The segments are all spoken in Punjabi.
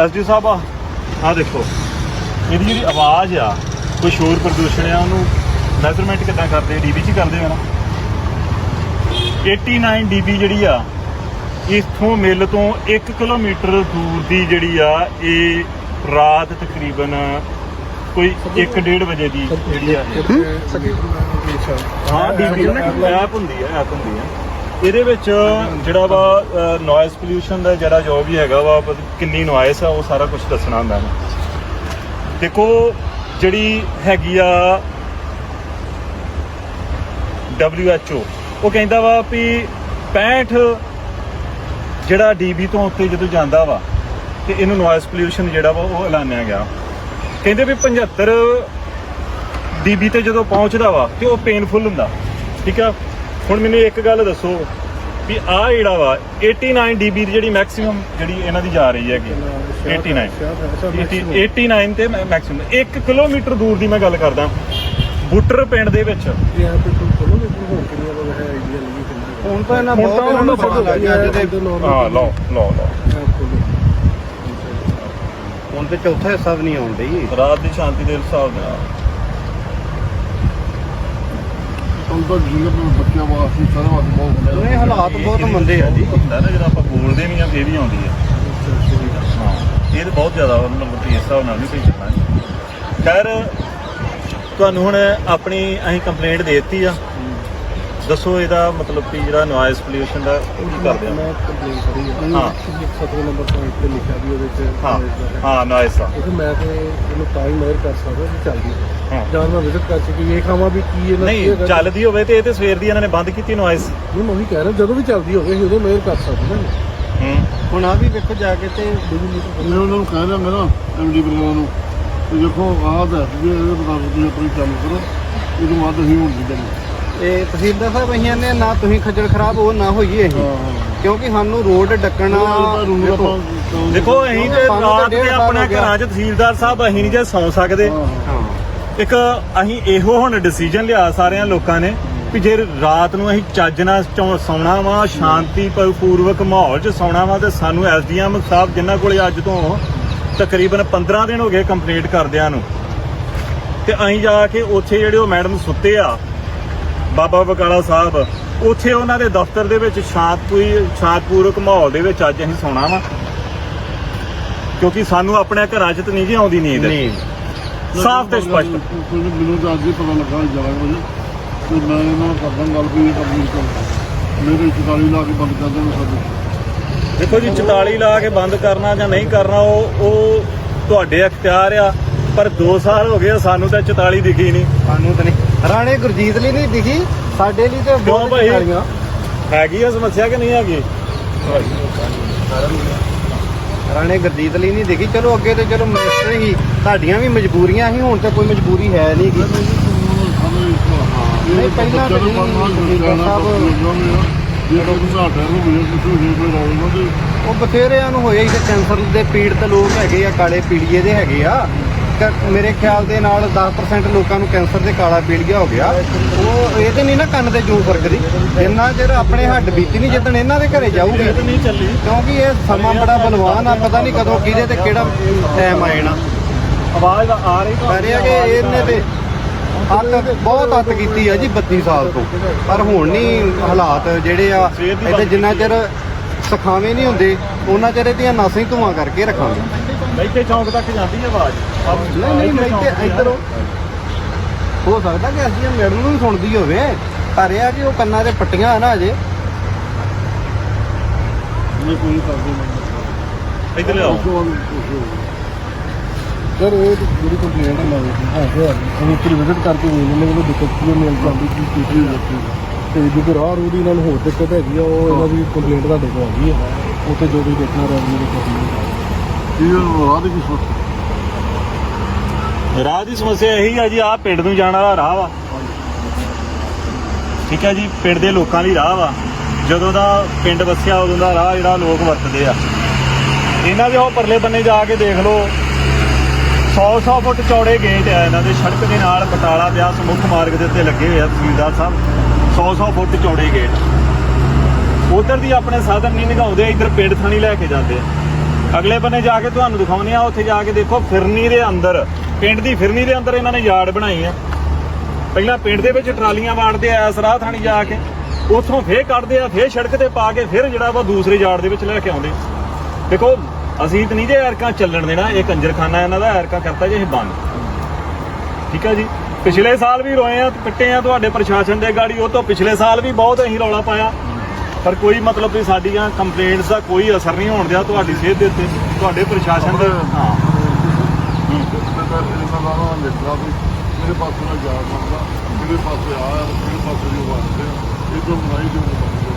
ਐਸਡੀ ਸਾਹਿਬ ਆ ਦੇਖੋ ਇਹਦੀ ਜਿਹੜੀ ਆਵਾਜ਼ ਆ ਕੋਈ ਸ਼ੋਰ ਪ੍ਰਦੂਸ਼ਣ ਆ ਉਹਨੂੰ ਮੈਜ਼ਰਮੈਂਟ ਕਿੱਦਾਂ ਕਰਦੇ ਡੀਬੀ 'ਚ ਹੀ ਕਰਦੇ ਹੋ ਨਾ 89 ਡੀਬੀ ਜਿਹੜੀ ਆ ਇੱਥੋਂ ਮਿਲ ਤੋਂ 1 ਕਿਲੋਮੀਟਰ ਦੂਰ ਦੀ ਜਿਹੜੀ ਆ ਇਹ ਰਾਤ ਤਕਰੀਬਨ ਕੋਈ 1-1:30 ਵਜੇ ਦੀ ਜਿਹੜੀ ਆ ਹਾਂ ਡੀਬੀ ਐਪ ਹੁੰਦੀ ਆ ਇਹਦੇ ਵਿੱਚ ਜਿਹੜਾ ਵਾ ਨੋਇਸ ਪੋਲਿਊਸ਼ਨ ਦਾ ਜਿਹੜਾ ਜੋ ਵੀ ਹੈਗਾ ਵਾ ਕਿੰਨੀ ਨੋਇਸ ਆ ਉਹ ਸਾਰਾ ਕੁਝ ਦੱਸਣਾ ਹੁੰਦਾ ਹੈ। ਦੇਖੋ ਜਿਹੜੀ ਹੈਗੀ ਆ WHO ਉਹ ਕਹਿੰਦਾ ਵਾ ਵੀ 65 ਜਿਹੜਾ ਡੀਬੀ ਤੋਂ ਉੱਤੇ ਜਦੋਂ ਜਾਂਦਾ ਵਾ ਤੇ ਇਹਨੂੰ ਨੋਇਸ ਪੋਲਿਊਸ਼ਨ ਜਿਹੜਾ ਵਾ ਉਹ ਐਲਾਨਿਆ ਗਿਆ। ਕਹਿੰਦੇ ਵੀ 75 ਡੀਬੀ ਤੇ ਜਦੋਂ ਪਹੁੰਚਦਾ ਵਾ ਤੇ ਉਹ ਪੇਨਫੁਲ ਹੁੰਦਾ। ਠੀਕ ਆ ਹੁਣ ਮੈਨੂੰ ਇੱਕ ਗੱਲ ਦੱਸੋ ਵੀ ਆਹ ਜਿਹੜਾ ਵਾ 89 ਡੀਬੀ ਦੀ ਜਿਹੜੀ ਮੈਕਸਿਮਮ ਜਿਹੜੀ ਇਹਨਾਂ ਦੀ ਜਾ ਰਹੀ ਹੈਗੀ 89 ਤੇ ਮੈਕਸਿਮਮ 1 ਕਿਲੋਮੀਟਰ ਦੂਰ ਦੀ ਮੈਂ ਗੱਲ ਕਰਦਾ ਬੁੱਟਰ ਪਿੰਡ ਦੇ ਵਿੱਚ ਹੁਣ ਤਾਂ ਇਹਨਾਂ ਬਹੁਤ ਲਓ ਹੁਣ ਤੇ ਚੌਥਾ ਹਿੱਸਾ ਵੀ ਨਹੀਂ ਆਉਣ ਡਈ ਰਾਤ ਦੀ ਸ਼ਾਂਤੀ ਦੇ ਹਿਸਾਬ ਨਾਲ ਬੱਚਿਆਂ ਵਾਸਤੇ ਸਾਰਾ ਬਹੁਤ ਨਹੀਂ ਹਾਲਾਤ ਬਹੁਤ ਮੰਦੇ ਆ ਜੀ ਹੁੰਦਾ ਨਾ ਜਦੋਂ ਆਪਾਂ ਬੋਲਦੇ ਵੀ ਆ ਫੇਰ ਵੀ ਆਉਂਦੀ ਆ ਹਾਂ ਇਹ ਤਾਂ ਬਹੁਤ ਜ਼ਿਆਦਾ ਮਤਲਬ ਇਸ ਹਿਸਾਬ ਨਾਲ ਨਹੀਂ ਕੋਈ ਚੱਲਣਾ। ਖੈਰ ਤੁਹਾਨੂੰ ਹੁਣ ਆਪਣੀ ਅਸੀਂ ਕੰਪਲੇਂਟ ਦੇ ਦਿੱਤੀ ਆ ਦੱਸੋ ਇਹਦਾ ਮਤਲਬ ਕਿ ਜਿਹੜਾ ਨੋਇਸ ਪੋਲਿਊਸ਼ਨ ਦਾ ਕੀ ਕਰਦੇ ਆ ਮੈਂ ਕੰਪਲੇਂਟ ਕਰੀ ਆ 17 ਨੰਬਰ ਪੁਆਇੰਟ ਤੇ ਲਿਖਿਆ ਵੀ ਉਹਦੇ ਚ ਹਾਂ ਨੋਇਸ ਦਾ ਕਿਉਂਕਿ ਮੈਂ ਤੇ ਇਹਨੂੰ ਤਾਂ ਹੀ ਮਾਇਰ ਕਰ ਸਕਦਾ ਵੀ ਚੱਲਦੀ ਹਾਂ ਜਾਂ ਮੈਂ ਵਿਜ਼ਿਟ ਕਰ ਚੁੱਕੀ ਵੇਖ ਆਵਾਂ ਵੀ ਕੀ ਇਹਨਾਂ ਨਹੀਂ ਚੱਲਦੀ ਹੋਵੇ ਤੇ ਇਹ ਤੇ ਸਵੇਰ ਦੀ ਇਹਨਾਂ ਨੇ ਬੰਦ ਕੀਤੀ ਨੋਇਸ ਨਹੀਂ ਮੈਂ ਉਹੀ ਕਹਿ ਰਿਹਾ ਜਦੋਂ ਵੀ ਚੱਲਦੀ ਹੋਵੇ ਅਸੀਂ ਉਦੋਂ ਮਾਇਰ ਕਰ ਸਕਦੇ ਨਾ ਹੁਣ ਆ ਵੀ ਵੇਖੋ ਜਾ ਕੇ ਤੇ ਮੈਂ ਉਹਨਾਂ ਨੂੰ ਕਹਿ ਰਿਹਾ ਮੇਰਾ ਐਮਡੀ ਬਲਗਾਂ ਨੂੰ ਤੇ ਦੇਖੋ ਆਹ ਦੱਸ ਵੀ ਇਹਦੇ ਮੁਤਾਬਕ ਤੁਸੀਂ ਆਪਣੀ ਕੰਮ ਕਰੋ ਇਹਨੂੰ ਬਾਅਦ ਅਸੀਂ ਹੁਣ ਦੀ ਇਹ ਤਹਿਸੀਲਦਾਰ ਸਾਹਿਬ ਅਸੀਂ ਨੇ ਨਾ ਤੁਸੀਂ ਖੱਜਲ ਖਰਾਬ ਹੋ ਨਾ ਹੋਈਏ ਅਸੀਂ ਕਿਉਂਕਿ ਸਾਨੂੰ ਰੋਡ ਡੱਕਣਾ ਦੇਖੋ ਅਸੀਂ ਤੇ ਰਾਤ ਦੇ ਆਪਣੇ ਘਰਾਂ 'ਚ ਤਹਿਸੀਲਦਾਰ ਸਾਹਿਬ ਅਸੀਂ ਨਹੀਂ ਜੇ ਸੌਂ ਸਕਦੇ ਇੱਕ ਅਸੀਂ ਇਹੋ ਹੁਣ ਡਿਸੀਜਨ ਲਿਆ ਸਾਰਿਆਂ ਲੋਕਾਂ ਨੇ ਵੀ ਜੇ ਰਾਤ ਨੂੰ ਅਸੀਂ ਚੱਜ ਨਾਲ ਸੌਣਾ ਵਾ ਸ਼ਾਂਤੀ ਪੂਰਵਕ ਮਾਹੌਲ 'ਚ ਸੌਣਾ ਵਾ ਤੇ ਸਾਨੂੰ ਐਸਡੀਐਮ ਸਾਹਿਬ ਜਿਨ੍ਹਾਂ ਕੋਲੇ ਅੱਜ ਤੋਂ ਤਕਰੀਬਨ 15 ਦਿਨ ਹੋ ਗਏ ਕੰਪਲੇਂਟ ਕਰਦਿਆਂ ਨੂੰ ਤੇ ਅਸੀਂ ਜਾ ਕੇ ਉੱਥੇ ਜਿਹੜੇ ਉਹ ਮੈਡਮ ਸੁੱਤੇ ਆ ਬਾਬਾ ਬਕਾਲਾ ਸਾਹਿਬ ਉੱਥੇ ਉਹਨਾਂ ਦੇ ਦਫ਼ਤਰ ਦੇ ਵਿੱਚ ਸ਼ਾਂਤਪੂਰਵਕ ਮਾਹੌਲ ਦੇ ਵਿੱਚ ਅੱਜ ਅਸੀਂ ਸੌਣਾ ਵਾ ਕਿਉਂਕਿ ਸਾਨੂੰ ਆਪਣੇ ਘਰਾਂ 'ਚ ਤਾਂ ਨਹੀਂ ਜੀ ਆਉਂਦੀ ਨੀਂਦ ਸਾਫ਼ ਤੇ ਸਪਸ਼ਟ ਮੈਨੂੰ ਤਾਂ ਅੱਜ ਹੀ ਪਤਾ ਲੱਗਾ ਜਾਣਾ ਵਜੇ ਤੇ ਮੈਂ ਇਹਨਾਂ ਨਾਲ ਕਰਦਾ ਗੱਲ ਵੀ ਇਹ ਕੰਪਲੀਟ ਕਰ ਮੇਰੇ 44 ਲਾ ਕੇ ਬੰਦ ਕਰ ਦੇਣਾ ਸਾਡੇ ਦੇਖੋ ਜੀ 44 ਲਾ ਕੇ ਬੰਦ ਕਰਨਾ ਜਾਂ ਨਹੀਂ ਕਰਨਾ ਉਹ ਤੁਹਾਡੇ ਅਖਤਿਆਰ ਆ ਪਰ 2 ਸਾਲ ਹੋ ਗਏ ਸਾਨੂੰ ਤਾਂ 44 ਦਿਖੀ ਨਹੀਂ ਸਾਨੂੰ ਤਾਂ ਨਹੀਂ ਰਾਣੇ ਗੁਰਜੀਤ ਲਈ ਨਹੀਂ ਦਿਖੀ ਸਾਡੇ ਲਈ ਤੇ ਬਹੁਤ ਭਾਈ ਹੈਗੀ ਆ ਸਮੱਸਿਆ ਕਿ ਨਹੀਂ ਹੈਗੀ ਰਾਣੇ ਗੁਰਜੀਤ ਲਈ ਨਹੀਂ ਦਿਖੀ ਚਲੋ ਅੱਗੇ ਤੇ ਚਲੋ ਮਿਨਿਸਟਰ ਹੀ ਤੁਹਾਡੀਆਂ ਵੀ ਮਜਬੂਰੀਆਂ ਸੀ ਹੁਣ ਤੇ ਕੋਈ ਮਜਬੂਰੀ ਹੈ ਨਹੀਂ ਗੀ ਨਹੀਂ ਪਹਿਲਾਂ ਉਹ ਬਥੇਰਿਆਂ ਨੂੰ ਹੋਇਆ ਹੀ ਤੇ ਕੈਂਸਰ ਦੇ ਪੀੜਤ ਲੋਕ ਹੈਗੇ ਆ ਕਾਲੇ ਪੀੜੀਏ ਦੇ ਹੈਗੇ ਆ ਮੇਰੇ ਖਿਆਲ ਦੇ ਨਾਲ 10% ਲੋਕਾਂ ਨੂੰ ਕੈਂਸਰ ਦੇ ਕਾਲਾ ਪੀੜੀਆ ਹੋ ਗਿਆ ਉਹ ਇਹ ਤੇ ਨਹੀਂ ਨਾ ਕੰਨ ਤੇ ਜੂ ਫਰਕਦੀ ਜਿੰਨਾ ਚਿਰ ਆਪਣੇ ਹੱਡ ਬੀਤੀ ਨਹੀਂ ਜਿੱਦਣ ਇਹਨਾਂ ਦੇ ਘਰੇ ਜਾਊਗੀ ਨਹੀਂ ਚੱਲੀ ਕਿਉਂਕਿ ਇਹ ਸਮਾਂ ਬੜਾ ਬਲਵਾਨ ਆ ਪਤਾ ਨਹੀਂ ਕਦੋਂ ਕਿਹਦੇ ਤੇ ਕਿਹੜਾ ਟਾਈਮ ਆ ਜਾਣਾ ਆਵਾਜ਼ ਆ ਰਹੀ ਕਹਿ ਰਿਹਾ ਕਿ ਇਹਨੇ ਤੇ ਬਹੁਤ ਹੱਦ ਕੀਤੀ ਆ ਜੀ 32 ਸਾਲ ਤੋਂ ਪਰ ਹੁਣ ਨਹੀਂ ਹਾਲਾਤ ਜਿਹੜੇ ਆ ਇੱਥੇ ਜਿੰਨਾ ਚਿਰ ਸਿਖਾਵੇਂ ਨਹੀਂ ਹੁੰਦੇ ਉਹਨਾਂ ਚਿਰ ਇਹਦੀਆਂ ਨਾਸਾਂ ਹੀ ਧੂਆਂ ਕਰਕੇ ਰੱਖਾਂਗੇ ਮੈਥੇ ਚੌਂਕ ਤੱਕ ਜਾਂਦੀ ਹੈ ਆਵਾਜ਼ ਨਹੀਂ ਮੈਥੇ ਇੱਧਰੋਂ ਹੋ ਸਕਦਾ ਕਿ ਅਸੀਂ ਮੈਡਮ ਨੂੰ ਵੀ ਸੁਣਦੀ ਹੋਵੇ ਪਰ ਇਹ ਆ ਕਿ ਉਹ ਕੰਨਾਂ ਦੇ ਪੱਟੀਆਂ ਆ ਨਾ ਅਜੇ ਇੱਧਰ ਲਿਆਓ ਸਰ ਉਹ ਜਿਹੜੀ ਕੰਪਲੇਂਟ ਹੈ ਅਸੀਂ ਇੱਕ ਵਿਜ਼ਿਟ ਕਰਕੇ ਵੇਖ ਲੈਂਦੇ ਉਹ ਦਿੱਕਤ ਕੀ ਮਿਲ ਜਾਂਦੀ ਕੀ ਕੀਤੀ ਜਾਂਦੀ ਤੇ ਜੇ ਰਾਹ ਰੂਹ ਦੀ ਇਹਨਾਂ ਨੂੰ ਹੋਰ ਦਿੱਕਤ ਹੈਗੀ ਆ ਉਹ ਇਹਨਾਂ ਦੀ ਕੰਪਲੇਂਟ ਤੁਹਾਡੇ ਕੋਲ ਹੈਗੀ ਆ ਉੱਥੇ ਜੋ ਵੀ ਦੇਖਣਾ ਰੈਵਨਿਊ ਦੀ ਰਾਹ ਦੀ ਸਮੱਸਿਆ ਇਹੀ ਆ ਜੀ ਆਹ ਪਿੰਡ ਨੂੰ ਜਾਣ ਵਾਲਾ ਰਾਹ ਵਾ ਠੀਕ ਹੈ ਜੀ ਪਿੰਡ ਦੇ ਲੋਕਾਂ ਲਈ ਰਾਹ ਵਾ ਜਦੋਂ ਦਾ ਪਿੰਡ ਵਸਿਆ ਉਦੋਂ ਦਾ ਰਾਹ ਜਿਹੜਾ ਲੋਕ ਵਰਤਦੇ ਆ ਇਹਨਾਂ ਦੇ ਉਹ ਪਰਲੇ ਬੰਨੇ ਜਾ ਕੇ ਦੇਖ ਲਓ 100 ਫੁੱਟ ਚੌੜੇ ਗੇਟ ਆ ਇਹਨਾਂ ਦੇ ਸੜਕ ਦੇ ਨਾਲ ਬਟਾਲਾ ਬਿਆਸ ਮੁੱਖ ਮਾਰਗ ਦੇ ਉੱਤੇ ਲੱਗੇ ਹੋਏ ਆ ਤਹਿਸੀਲਦਾਰ ਸਾਹਿਬ 100 ਫੁੱਟ ਚੌੜੇ ਗੇਟ ਉਧਰ ਦੀ ਆਪਣੇ ਸਾਧਨ ਨਹੀਂ ਨਿਗਾਉਂਦੇ ਇੱਧਰ ਪਿੰਡ ਥਾਣੀ ਲੈ ਕੇ ਜਾਂਦੇ ਆ ਅਗਲੇ ਬੰਨੇ ਜਾ ਕੇ ਤੁਹਾਨੂੰ ਦਿਖਾਉਂਦੇ ਆ, ਉੱਥੇ ਜਾ ਕੇ ਦੇਖੋ ਫਿਰਨੀ ਦੇ ਅੰਦਰ, ਪਿੰਡ ਦੀ ਫਿਰਨੀ ਦੇ ਅੰਦਰ ਇਹਨਾਂ ਨੇ ਯਾਰਡ ਬਣਾਈ ਆ। ਪਹਿਲਾਂ ਪਿੰਡ ਦੇ ਵਿੱਚ ਟਰਾਲੀਆਂ ਵਾੜਦੇ ਆ ਸਰਾਹ ਥਾਣੀ ਜਾ ਕੇ, ਉੱਥੋਂ ਫੇਰ ਕੱਢਦੇ ਆ, ਫੇਰ ਸੜਕ ਤੇ ਪਾ ਕੇ ਫਿਰ ਜਿਹੜਾ ਵਾ ਦੂਸਰੇ ਯਾਰਡ ਦੇ ਵਿੱਚ ਲੈ ਕੇ ਆਉਂਦੇ। ਦੇਖੋ ਅਸੀਂ ਤਾਂ ਨਹੀਂ ਜੇ ਐਰਕਾਂ ਚੱਲਣ ਦੇਣਾ, ਇਹ ਕੰਜਰਖਾਨਾ ਇਹਨਾਂ ਦਾ ਐਰਕਾਂ ਕਰਤਾ ਜੇ ਇਹ ਬੰਦ, ਠੀਕ ਹੈ ਜੀ। ਪਿਛਲੇ ਸਾਲ ਵੀ ਰੋਏ ਆ, ਪਿੱਟੇ ਆ ਤੁਹਾਡੇ ਪ੍ਰਸ਼ਾਸਨ ਦੇ ਗਾੜੀ, ਉਹ ਤੋਂ ਪਿਛਲੇ ਸਾਲ ਵੀ ਬਹੁਤ ਅਸੀਂ ਰੌਲਾ ਪਾਇਆ, ਪਰ ਕੋਈ ਮਤਲਬ ਵੀ ਸਾਡੀਆਂ ਕੰਪਲੇਂਟਸ ਦਾ ਕੋਈ ਅਸਰ ਨਹੀਂ ਹੋਣ ਦਿਆ ਤੁਹਾਡੀ ਸਿਹਤ ਦੇ ਉੱਤੇ, ਤੁਹਾਡੇ ਪ੍ਰਸ਼ਾਸਨ ਦੇ। ਹਾਂ ਮੇਰੇ ਪਾਸੇ ਨਾਲ ਜਾ ਸਕਦਾ, ਮੇਰੇ ਪਾਸੇ ਆ, ਮੇਰੇ ਪਾਸੇ ਜੋ ਵਾਸਤੇ ਇਹ ਤੋਂ ਬਣਾਈ ਜੋ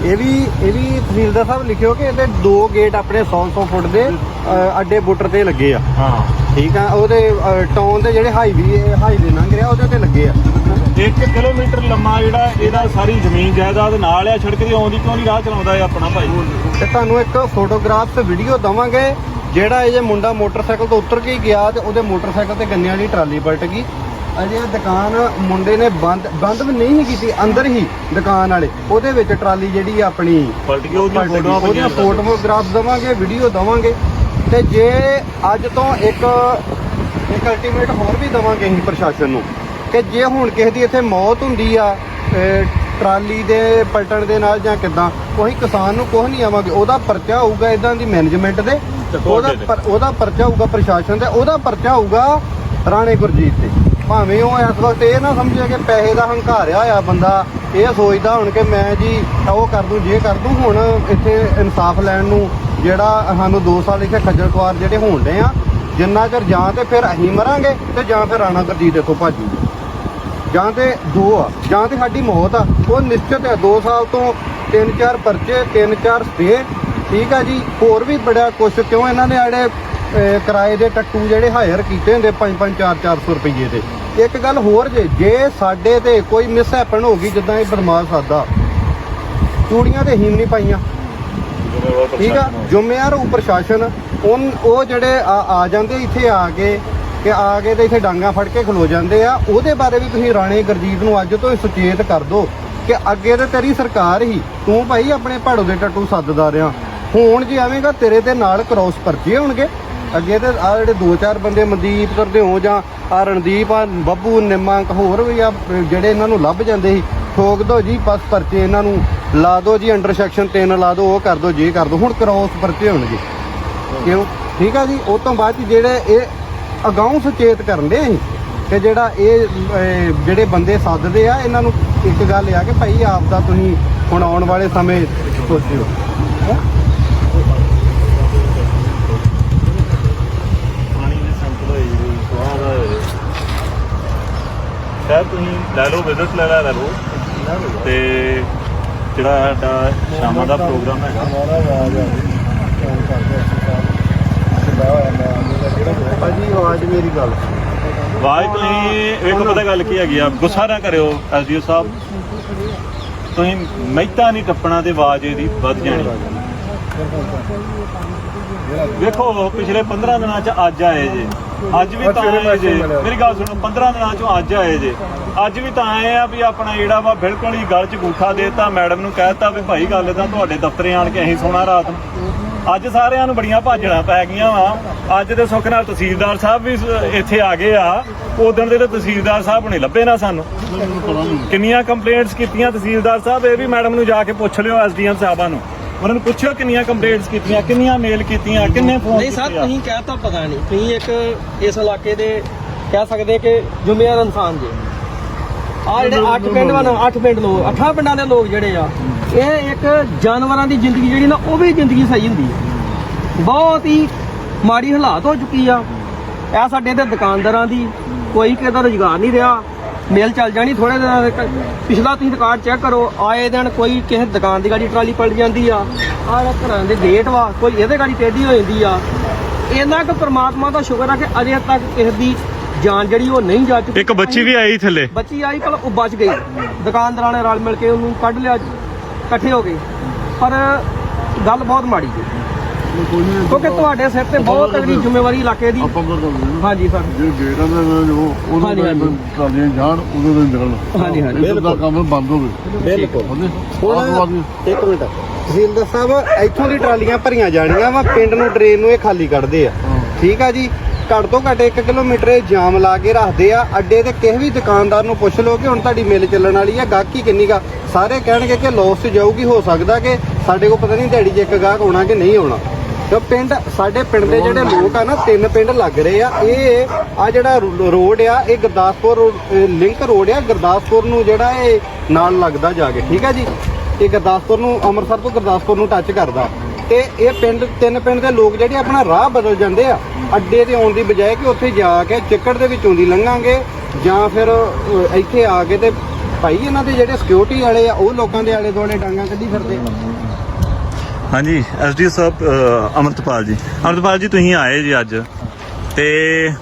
ਇਹ ਵੀ ਤਹਿਸੀਲਦਾਰ ਸਾਹਿਬ ਲਿਖਿਓ ਕਿ ਇਹਦੇ 2 ਗੇਟ ਆਪਣੇ 100 ਫੁੱਟ ਦੇ ਅੱਡੇ ਬੁੱਟਰ ਤੇ ਲੱਗੇ ਆ। ਹਾਂ ਠੀਕ ਆ, ਉਹਦੇ ਟਾਊਨ ਦੇ ਜਿਹੜੇ ਹਾਈਵੇ ਲੰਘ ਰਿਹਾ ਉਹਦੇ ਤੇ ਲੱਗੇ ਆ। 1 ਕਿਲੋਮੀਟਰ ਲੰਮਾ ਜਿਹੜਾ ਇਹਦਾ ਸਾਰੀ ਜ਼ਮੀਨ ਜਾਇਦਾਦ ਨਾਲ ਆ, ਸੜਕ ਦੀ ਆਉਂਦੀ ਕਿਉਂ ਨਹੀਂ ਰਾਹ ਚਲਾਉਂਦਾ ਇਹ ਆਪਣਾ ਭਾਈ। ਤੇ ਤੁਹਾਨੂੰ ਇੱਕ ਫੋਟੋਗ੍ਰਾਫ ਤੇ ਵੀਡੀਓ ਦਵਾਂਗੇ, ਜਿਹੜਾ ਇਹ ਜੇ ਮੁੰਡਾ ਮੋਟਰਸਾਈਕਲ ਤੋਂ ਉਤਰ ਕੇ ਗਿਆ ਤੇ ਉਹਦੇ ਮੋਟਰਸਾਈਕਲ ਤੇ ਗੰਨਿਆਂ ਦੀ ਟਰਾਲੀ ਪਲਟ ਗਈ। ਅਜੇ ਦੁਕਾਨ ਮੁੰਡੇ ਨੇ ਬੰਦ ਵੀ ਨਹੀਂ ਕੀਤੀ, ਅੰਦਰ ਹੀ ਦੁਕਾਨ ਵਾਲੇ ਉਹਦੇ ਵਿੱਚ ਟਰਾਲੀ ਜਿਹੜੀ ਆਪਣੀ ਪਲਟ ਗਈ, ਉਹਦੀਆਂ ਫੋਟੋਗ੍ਰਾਫ ਦਵਾਂਗੇ, ਵੀਡੀਓ ਦਵਾਂਗੇ। ਤੇ ਜੇ ਅੱਜ ਤੋਂ ਇੱਕ ਅਲਟੀਮੇਟ ਹੋਰ ਵੀ ਦਵਾਂਗੇ ਅਸੀਂ ਪ੍ਰਸ਼ਾਸਨ ਨੂੰ ਕਿ ਜੇ ਹੁਣ ਕਿਸੇ ਦੀ ਇੱਥੇ ਮੌਤ ਹੁੰਦੀ ਆ ਟਰਾਲੀ ਦੇ ਪਲਟਣ ਦੇ ਨਾਲ ਜਾਂ ਕਿੱਦਾਂ, ਕੋਈ ਕਿਸਾਨ ਨੂੰ ਕੁਛ ਨਹੀਂ ਆਵਾਂਗੇ, ਉਹਦਾ ਪਰਚਾ ਹੋਊਗਾ ਇਦਾਂ ਦੀ ਮੈਨੇਜਮੈਂਟ ਦੇ, ਉਹਦਾ ਪਰਚਾ ਹੋਊਗਾ ਪ੍ਰਸ਼ਾਸਨ ਤੇ, ਉਹਦਾ ਪਰਚਾ ਹੋਊਗਾ ਰਾਣੇ ਗੁਰਜੀਤ ਤੇ। ਭਾਵੇਂ ਉਹ ਇਸ ਵਕਤ ਇਹ ਨਾ ਸਮਝੇ ਕਿ ਪੈਸੇ ਦਾ ਹੰਕਾਰਿਆ ਹੋਇਆ ਬੰਦਾ, ਇਹ ਸੋਚਦਾ ਹੁਣ ਕਿ ਮੈਂ ਜੀ ਉਹ ਕਰ ਦੂੰ ਜੇ ਕਰ ਦੂੰ। ਹੁਣ ਇੱਥੇ ਇਨਸਾਫ ਲੈਣ ਨੂੰ ਜਿਹੜਾ ਸਾਨੂੰ 2 ਸਾਲ ਇੱਥੇ ਖੱਜਲ ਖੁਆਰ ਜਿਹੜੇ ਹੋਣ ਡੇ ਆ, ਜਿੰਨਾ ਚਿਰ ਜਾਂ ਤੇ ਫਿਰ ਅਸੀਂ ਮਰਾਂਗੇ ਤੇ ਜਾਂ ਫਿਰ ਰਾਣਾ ਗੁਰਜੀਤ ਇੱਥੋਂ ਭਾਜੂ, ਜਾਂ ਤੇ 2 ਆ, ਜਾਂ ਤੇ ਸਾਡੀ ਮੌਤ ਆ। ਉਹ ਨਿਸ਼ਚਿਤ ਹੈ 2 ਸਾਲ ਤੋਂ 3-4 ਪਰਚੇ, 3-4 ਸਟੇ, ਠੀਕ ਆ ਜੀ। ਹੋਰ ਵੀ ਬੜਾ ਕੁਛ, ਕਿਉਂ ਇਹਨਾਂ ਨੇ ਜਿਹੜੇ ਕਿਰਾਏ ਦੇ ਟੱਟੂ ਜਿਹੜੇ ਹਾਇਰ ਕੀਤੇ ਹੁੰਦੇ 5-5, 4-400 ਰੁਪਏ ਦੇ। ਇੱਕ ਗੱਲ ਹੋਰ ਜੇ ਸਾਡੇ ਤੇ ਕੋਈ ਮਿਸ ਹੈਪਨ ਹੋ ਗਈ, ਜਿੱਦਾਂ ਇਹ ਬਦਮਾਸ਼ ਸਾਦਾ ਚੂੜੀਆਂ ਤੇ ਹੀਮ ਨਹੀਂ ਪਾਈਆਂ, ਠੀਕ ਆ, ਜ਼ਿੰਮੇਵਾਰ ਉਹ ਪ੍ਰਸ਼ਾਸਨ। ਉਹ ਜਿਹੜੇ ਆ ਜਾਂਦੇ ਇੱਥੇ ਆ ਕੇ ਤੇ ਇੱਥੇ ਡਾਂਗਾ ਫੜ ਕੇ ਖਲੋ ਜਾਂਦੇ ਆ, ਉਹਦੇ ਬਾਰੇ ਵੀ ਤੁਸੀਂ ਰਾਣੇ ਗੁਰਜੀਤ ਨੂੰ ਅੱਜ ਤੋਂ ਸੁਚੇਤ ਕਰ ਦਿਓ ਕਿ ਅੱਗੇ ਤੇ ਤੇਰੀ ਸਰਕਾਰ ਹੀ, ਤੂੰ ਭਾਈ ਆਪਣੇ ਭਾੜੋ ਦੇ ਟੱਟੂ ਸੱਦਦਾ ਰਿਹਾ, ਹੁਣ ਜੇ ਆਵੇਂਗਾ ਤੇਰੇ ਦੇ ਨਾਲ ਕ੍ਰੋਸ ਪਰਚੇ ਹੋਣਗੇ। ਅੱਗੇ ਤੇ ਆ ਜਿਹੜੇ 2-4 ਬੰਦੇ ਮਨਦੀਪ ਕਰਦੇ ਹੋ ਜਾਂ ਆ ਰਣਦੀਪ, ਆ ਬੱਬੂ, ਨਿੰਮਾ, ਹੋਰ ਵੀ ਆ ਜਿਹੜੇ ਇਹਨਾਂ ਨੂੰ ਲੱਭ ਜਾਂਦੇ ਸੀ, ਠੋਕ ਦੋ ਜੀ ਬਸ ਪਰਚੇ ਇਹਨਾਂ ਨੂੰ ਲਾ ਦਿਓ ਜੀ, ਅੰਡਰ ਸੈਕਸ਼ਨ 3 ਲਾ ਦਿਓ, ਉਹ ਕਰ ਦਿਓ, ਜੇ ਕਰ ਦਿਓ। ਹੁਣ ਕ੍ਰੋਸ ਪਰਚੇ ਹੋਣਗੇ, ਕਿਉਂ? ਠੀਕ ਆ ਜੀ। ਉਸ ਤੋਂ ਬਾਅਦ ਜਿਹੜੇ ਇਹ ਅਗਾਊਂ ਸੁਚੇਤ ਕਰਨ ਦੇ ਅਸੀਂ ਕਿ ਜਿਹੜਾ ਇਹ ਜਿਹੜੇ ਬੰਦੇ ਸੱਦਦੇ ਆ, ਇਹਨਾਂ ਨੂੰ ਇੱਕ ਗੱਲ ਆ ਕਿ ਭਾਈ ਆਪ ਦਾ ਤੁਸੀਂ ਹੁਣ ਆਉਣ ਵਾਲੇ ਸਮੇਂ ਸੋਚਿਓ। ਸ਼ਾਇਦ ਤੁਸੀਂ ਲੈ ਲਓ, ਵਿਜ਼ਿਟ ਲੈ ਲਓ। ਤੇ ਜਿਹੜਾ ਸਾਡਾ ਸ਼ਾਮਾਂ ਦਾ ਪ੍ਰੋਗਰਾਮ ਹੈਗਾ, ਭਾਜੀ ਆਵਾਜ਼ ਮੇਰੀ ਗੱਲ, ਆਵਾਜ਼ ਤੁਸੀਂ ਵੇਖੋ ਪਤਾ ਗੱਲ ਕੀ ਹੈਗੀ ਆ, ਗੁੱਸਾ ਨਾ ਕਰਿਓ ਐਸਡੀਓ ਸਾਹਿਬ, ਤੁਸੀਂ ਮਹਿਤਾ ਨਹੀਂ ਟੱਪਣਾ ਤੇ ਆਵਾਜ਼ ਇਹਦੀ ਵੱਧ ਜਾਣੀ। ਵੇਖੋ ਪਿਛਲੇ 15 ਦਿਨਾਂ ਚ ਅੱਜ ਆਏ ਜੇ, ਅੱਜ ਵੀ ਤਾਂ ਆਏ ਜੇ, ਮੇਰੀ ਗੱਲ ਸੁਣੋ, 15 ਦਿਨਾਂ ਚੋਂ ਅੱਜ ਆਏ ਜੇ, ਅੱਜ ਵੀ ਤਾਂ ਆਏ ਆ ਵੀ ਆਪਣਾ ਜਿਹੜਾ ਵਾ ਬਿਲਕੁਲ ਹੀ ਗੱਲ 'ਚ ਗੂਠਾ ਦੇਤਾ, ਮੈਡਮ ਨੂੰ ਕਹਿਤਾ ਵੀ ਭਾਈ ਗੱਲ ਤਾਂ ਤੁਹਾਡੇ ਦਫ਼ਤਰੇ ਆਣ ਕੇ ਅਸੀਂ ਸੋਣਾ ਰਾਤ ਨੂੰ। ਅੱਜ ਸਾਰਿਆਂ ਨੂੰ ਬੜੀਆਂ ਭਾਜੜਾਂ ਪੈ ਗਈਆਂ ਵਾ। ਅੱਜ ਦੇ ਸੁੱਖ ਨਾਲ ਤਹਿਸੀਲਦਾਰ ਸਾਹਿਬ ਵੀ ਇੱਥੇ ਆ ਗਏ ਆ, ਉਦੋਂ ਦੇ ਤਹਿਸੀਲਦਾਰ ਸਾਹਿਬ ਨੇ ਲੱਭੇ ਨਾ ਸਾਨੂੰ। ਕਿੰਨੀਆਂ ਕੰਪਲੇਂਟਸ ਕੀਤੀਆਂ ਤਹਿਸੀਲਦਾਰ ਸਾਹਿਬ, ਇਹ ਵੀ ਮੈਡਮ ਨੂੰ ਜਾ ਕੇ ਪੁੱਛ ਲਿਓ, ਐਸਡੀਐਮ ਸਾਹਿਬਾਂ ਨੂੰ, ਉਹਨਾਂ ਨੂੰ ਪੁੱਛਿਓ ਕਿੰਨੀਆਂ ਕੰਪਲੇਂਟਸ ਕੀਤੀਆਂ, ਕਿੰਨੀਆਂ ਮੇਲ ਕੀਤੀਆਂ, ਕਿੰਨੇ ਫੋਨ। ਨਹੀਂ ਸਰ, ਤੁਸੀਂ ਕਹਿ ਤਾਂ ਪਤਾ ਨਹੀਂ, ਤੁਸੀਂ ਇੱਕ ਇਸ ਇਲਾਕੇ ਦੇ ਕਹਿ ਸਕਦੇ ਕਿ ਜ਼ਿੰਮੇਵਾਰ ਇਨਸਾਨ ਜੇ। ਆ ਜਿਹੜੇ 8 ਪਿੰਡ ਲੋਕ, 8 ਪਿੰਡਾਂ ਦੇ ਲੋਕ ਜਿਹੜੇ ਆ, ਇਹ ਇੱਕ ਜਾਨਵਰਾਂ ਦੀ ਜ਼ਿੰਦਗੀ ਜਿਹੜੀ ਨਾ, ਉਹ ਵੀ ਜ਼ਿੰਦਗੀ ਸਹੀ ਹੁੰਦੀ ਹੈ। ਬਹੁਤ ਹੀ ਮਾੜੀ ਹਾਲਾਤ ਹੋ ਚੁੱਕੀ ਆ। ਇਹ ਸਾਡੇ ਤੇ ਦੁਕਾਨਦਾਰਾਂ ਦੀ ਕੋਈ ਕਿਸੇ ਦਾ ਰੁਜ਼ਗਾਰ ਨਹੀਂ ਰਿਹਾ, ਮੇਲ ਚੱਲ ਜਾਣੀ ਥੋੜੇ ਦਿਨਾਂ ਦੇ। ਪਿਛਲਾ ਤੁਸੀਂ ਰਿਕਾਰਡ ਚੈੱਕ ਕਰੋ, ਆਏ ਦਿਨ ਕੋਈ ਕਿਸੇ ਦੁਕਾਨ ਦੀ ਗਾੜੀ ਟਰਾਲੀ ਪਲਟ ਜਾਂਦੀ ਆ, ਆਹ ਘਰਾਂ ਦੇ ਗੇਟ ਵਾ, ਕੋਈ ਇਹਦੇ ਗਾੜੀ ਟੇਢੀ ਹੋ ਜਾਂਦੀ ਆ। ਇਹਨਾਂ ਕੁ ਪ੍ਰਮਾਤਮਾ ਦਾ ਸ਼ੁਕਰ ਆ ਕਿ ਅਜੇ ਤੱਕ ਕਿਸੇ ਦੀ ਜਾਨ ਜਿਹੜੀ ਉਹ ਨਹੀਂ ਜਾ ਚੁੱਕੀ। ਇੱਕ ਬੱਚੀ ਵੀ ਆਈ ਥੱਲੇ, ਬੱਚੀ ਆਈ ਪਰ ਉਹ ਬਚ ਗਈ, ਦੁਕਾਨਦਾਰਾਂ ਨੇ ਰਲ ਮਿਲ ਕੇ ਉਹਨੂੰ ਕੱਢ ਲਿਆ, ਇਕੱਠੇ ਹੋ ਗਏ। ਪਰ ਗੱਲ ਬਹੁਤ ਮਾੜੀ ਜੀ, ਕਿਉਂਕਿ ਤੁਹਾਡੇ ਸਿਰ ਤੇ ਬਹੁਤ ਤਗੜੀ ਜ਼ਿੰਮੇਵਾਰੀ ਇਲਾਕੇ ਦੀ। ਹਾਂਜੀ ਸਰ, ਜੇ ਗੇਟਾਂ ਦਾ ਉਹਦੇ ਟਰਾਲੀਆਂ ਜਾਣ, ਉਹਦੇ ਨਿਕਲਣ, ਹਾਂਜੀ ਇਹਦਾ ਕੰਮ ਬੰਦ ਹੋਵੇ। ਬਿਲਕੁਲ। ਇੱਕ ਮਿੰਟ, ਤਹਿਸੀਲਦਾਰ ਸਾਹਿਬ ਇੱਥੋਂ ਦੀ ਟਰਾਲੀਆਂ ਭਰੀਆਂ ਜਾਣੀਆਂ ਵਾ, ਪਿੰਡ ਨੂੰ ਡਰੇਨ ਨੂੰ ਇਹ ਖਾਲੀ ਕੱਢਦੇ ਆ। ਠੀਕ ਆ ਜੀ, ਘੱਟ ਤੋਂ ਘੱਟ 1 ਕਿਲੋਮੀਟਰ ਇਹ ਜਾਮ ਲਾ ਕੇ ਰੱਖਦੇ ਆ। ਅੱਡੇ ਤੇ ਕਿਸੇ ਵੀ ਦੁਕਾਨਦਾਰ ਨੂੰ ਪੁੱਛ ਲਓ ਕਿ ਹੁਣ ਤੁਹਾਡੀ ਮਿਲ ਚੱਲਣ ਵਾਲੀ ਆ, ਗਾਹਕੀ ਕਿੰਨੀ ਗਾ, ਸਾਰੇ ਕਹਿਣਗੇ ਕਿ ਲੋਸ 'ਚ ਜਾਊਗੀ। ਹੋ ਸਕਦਾ ਕਿ ਸਾਡੇ ਕੋਲ ਪਤਾ ਨਹੀਂ ਦਿਹਾੜੀ 'ਚ ਇੱਕ ਗਾਹਕ ਆਉਣਾ ਕਿ ਨਹੀਂ ਆਉਣਾ। ਤੇ ਸਾਡੇ ਪਿੰਡ ਦੇ ਜਿਹੜੇ ਲੋਕ ਆ ਨਾ, 3 ਪਿੰਡ ਲੱਗ ਰਹੇ ਆ। ਇਹ ਆ ਜਿਹੜਾ ਰੋਡ ਆ, ਇਹ ਗੁਰਦਾਸਪੁਰ ਲਿੰਕ ਰੋਡ ਆ, ਗੁਰਦਾਸਪੁਰ ਨੂੰ ਜਿਹੜਾ ਇਹ ਨਾਲ ਲੱਗਦਾ ਜਾ ਕੇ। ਠੀਕ ਆ ਜੀ, ਇਹ ਗੁਰਦਾਸਪੁਰ ਨੂੰ, ਅੰਮ੍ਰਿਤਸਰ ਤੋਂ ਗੁਰਦਾਸਪੁਰ ਨੂੰ ਟੱਚ ਕਰਦਾ। ਤੇ ਇਹ 3 ਪਿੰਡ ਦੇ ਲੋਕ ਜਿਹੜੇ ਆਪਣਾ ਰਾਹ ਬਦਲ ਜਾਂਦੇ ਆ ਅੱਡੇ ਤੇ ਆਉਣ ਦੀ ਬਜਾਏ ਕਿ ਉੱਥੇ ਜਾ ਕੇ ਚਿੱਕੜ ਦੇ ਵਿੱਚੋਂ ਦੀ ਲੰਘਾਂਗੇ, ਜਾਂ ਫਿਰ ਇੱਥੇ ਆ ਕੇ ਤੇ ਭਾਈ ਇਹਨਾਂ ਦੇ ਜਿਹੜੇ ਸਿਕਿਉਰਿਟੀ ਵਾਲੇ ਆ ਉਹ ਲੋਕਾਂ ਦੇ ਆਲੇ ਦੁਆਲੇ ਡਾਂਗਾਂ ਕੱਢੀ ਫਿਰਦੇ। ਹਾਂਜੀ ਐਸਡੀਓ ਸਾਹਿਬ ਅਮਰਤਪਾਲ ਜੀ ਤੁਸੀਂ ਆਏ ਜੀ ਅੱਜ, ਤੇ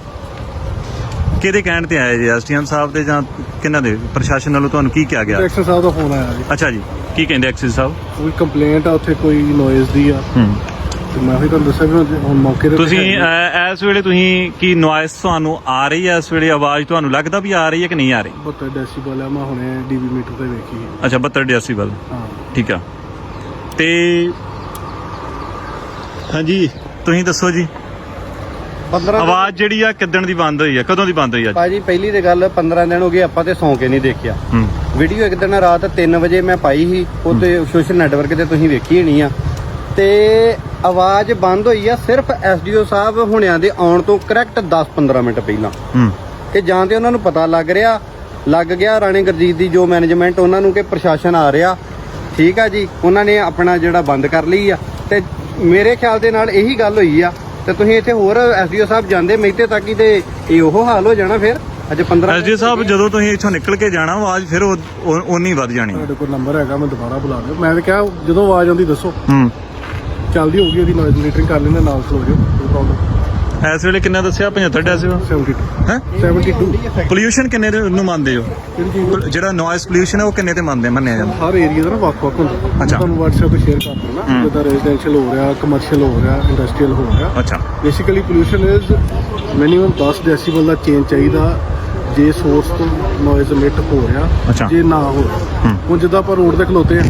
ਕਿਹਦੇ ਕਹਿਣ ਤੇ ਆਏ ਜੀ? ਐਸਡੀਐਮ ਸਾਹਿਬ ਦੇ ਜਾਂ ਕਿਹਨਾਂ ਦੇ? ਪ੍ਰਸ਼ਾਸਨ ਵੱਲੋਂ ਤੁਹਾਨੂੰ ਕੀ ਕਿਹਾ ਗਿਆ? ਐਕਸ਼ਨ ਸਾਹਿਬ ਦਾ ਫੋਨ ਆਇਆ ਜੀ। ਅੱਛਾ ਜੀ, ਕੀ ਕਹਿੰਦੇ ਐਕਸਿਸ ਸਾਹਿਬ? ਕੋਈ ਕੰਪਲੇਂਟ ਆ ਉੱਥੇ ਕੋਈ ਨੋਇਜ਼ ਦੀ ਆ, ਤੇ ਮੈਂ ਵੀ ਤੁਹਾਨੂੰ ਦੱਸਿਆ ਵੀ ਹੁਣ ਮੌਕੇ ਤੇ ਤੁਸੀਂ ਇਸ ਵੇਲੇ ਤੁਸੀਂ ਕੀ ਨੋਇਸ ਤੁਹਾਨੂੰ ਆ ਰਹੀ ਹੈ? ਇਸ ਵੇਲੇ ਆਵਾਜ਼ ਤੁਹਾਨੂੰ ਲੱਗਦਾ ਵੀ ਆ ਰਹੀ ਹੈ ਕਿ ਨਹੀਂ ਆ ਰਹੀ? 72 ਡੈਸੀਬਲ ਆ, ਮੈਂ ਹੁਣੇ ਡੀਵੀ ਮੀਟਰ ਤੇ ਵੇਖੀ। ਅੱਛਾ 72 ਡੈਸੀਬਲ, ਹਾਂ ਠੀਕ ਆ। ਤੇ ਹਾਂਜੀ ਤੁਸੀਂ ਦੱਸੋ ਜੀ, 15 ਆਵਾਜ਼ ਜਿਹੜੀ ਆ ਕਿੱਦਣ ਦੀ ਬੰਦ ਹੋਈ ਆ? ਕਦੋਂ ਦੀ ਬੰਦ ਹੋਈ ਆ? ਭਾਜੀ ਪਹਿਲੀ ਤੇ ਗੱਲ 15 ਦਿਨ ਹੋ ਗਏ ਆਪਾਂ ਤੇ ਸੌਂ ਕੇ ਨਹੀਂ ਦੇਖਿਆ। ਵੀਡੀਓ ਇੱਕ ਦਿਨ ਰਾਤ 3 ਵਜੇ ਮੈਂ ਪਾਈ ਸੀ, ਉਹ ਤੇ ਸੋਸ਼ਲ ਨੈਟਵਰਕ ਤੇ ਤੁਸੀਂ ਵੇਖੀ ਹੋਣੀ ਆ। ਤੇ ਆਵਾਜ਼ ਬੰਦ ਹੋਈ ਆ ਸਿਰਫ ਐਸਡੀਓ ਸਾਹਿਬ ਹੁਣਿਆਂ ਦੇ ਆਉਣ ਤੋਂ ਕਰੈਕਟ 10-15 ਮਿੰਟ ਪਹਿਲਾਂ। ਕਿ ਜਾਂ ਤੇ ਉਹਨਾਂ ਨੂੰ ਪਤਾ ਲੱਗ ਗਿਆ ਰਾਣੇ ਗੁਰਜੀਤ ਦੀ ਜੋ ਮੈਨੇਜਮੈਂਟ ਉਹਨਾਂ ਨੂੰ ਕਿ ਪ੍ਰਸ਼ਾਸਨ ਆ ਰਿਹਾ। ਠੀਕ ਆ ਜੀ, ਉਹਨਾਂ ਨੇ ਆਪਣਾ ਜਿਹੜਾ ਬੰਦ ਕਰ ਲਈ ਆ। ਤੇ ਮੇਰੇ ਖਿਆਲ ਦੇ ਨਾਲ ਇਹੀ ਗੱਲ ਹੋਈ ਆ। ਤੇ ਤੁਸੀਂ ਇੱਥੇ ਹੋਰ ਐਸਡੀਓ ਸਾਹਿਬ ਜਾਂਦੇ ਮਹਿਤੇ ਤੱਕ ਹੀ ਤੇ ਇਹ ਉਹ ਹਾਲ ਹੋ ਜਾਣਾ। ਫਿਰ ਅੱਜ 15 ਐਸਡੀਓ ਸਾਹਿਬ ਜਦੋਂ ਤੁਸੀਂ ਇੱਥੋਂ ਨਿਕਲ ਕੇ ਜਾਣਾ ਆਵਾਜ਼ ਫਿਰ ਓਨੀ ਵੱਧ ਜਾਣੀ। ਤੁਹਾਡੇ ਕੋਲ ਨੰਬਰ ਹੈਗਾ, ਮੈਂ ਦੁਬਾਰਾ ਬੁਲਾ ਲਿਓ। ਮੈਂ ਤਾਂ ਕਿਹਾ ਜਦੋਂ ਆਵਾਜ਼ ਆਉਂਦੀ ਦੱਸੋ, ਚੱਲਦੀ ਹੋਊਗੀ ਉਹਦੀ ਨੋਇਜ਼ ਮੋਨੀਟਰਿੰਗ ਕਰ ਲੈਂਦੇ, ਨਾਲ ਖਲੋ ਜਾਓ, ਕੋਈ ਪ੍ਰੋਬਲਮ। ਇਸ ਵੇਲੇ ਕਿੰਨਾ ਦੱਸਿਆ? 75 ਡੈਸੀਬਲ 72 ਹੈ। 72 ਪੋਲਿਊਸ਼ਨ ਕਿੰਨੇ ਦੇ ਨੂੰ ਮੰਨਦੇ ਹੋ? ਜਿਹੜਾ ਨੋਇਸ ਪੋਲਿਊਸ਼ਨ ਹੈ ਉਹ ਕਿੰਨੇ ਤੇ ਮੰਨਿਆ ਜਾਂਦਾ? ਹਰ ਏਰੀਆ ਦਾ ਨਾ ਵੱਖ-ਵੱਖ ਹੁੰਦਾ। ਅੱਛਾ। ਤੁਹਾਨੂੰ WhatsApp ਤੇ ਸ਼ੇਅਰ ਕਰ ਦਿੰਦਾ, ਜਿੱਦਾਂ ਰੈਜ਼ੀਡੈਂਸ਼ੀਅਲ ਹੋ ਰਿਹਾ, ਕਮਰਸ਼ੀਅਲ ਹੋ ਰਿਹਾ, ਇੰਡਸਟਰੀਅਲ ਹੋ ਰਿਹਾ। ਅੱਛਾ। Basically pollution is minimum 10 decibel the change ਚਾਹੀਦਾ ਜੇ ਸੋਰਸ ਤੋਂ ਨੋਇਜ਼ ਇਮਿਟ ਹੋ ਰਿਹਾ। ਅੱਛਾ। ਜੇ ਨਾ ਹੋ ਹੁਣ ਜਿੱਦਾਂ ਆਪਾਂ ਰੋਡ ਤੇ ਖਲੋਤੇ ਆ,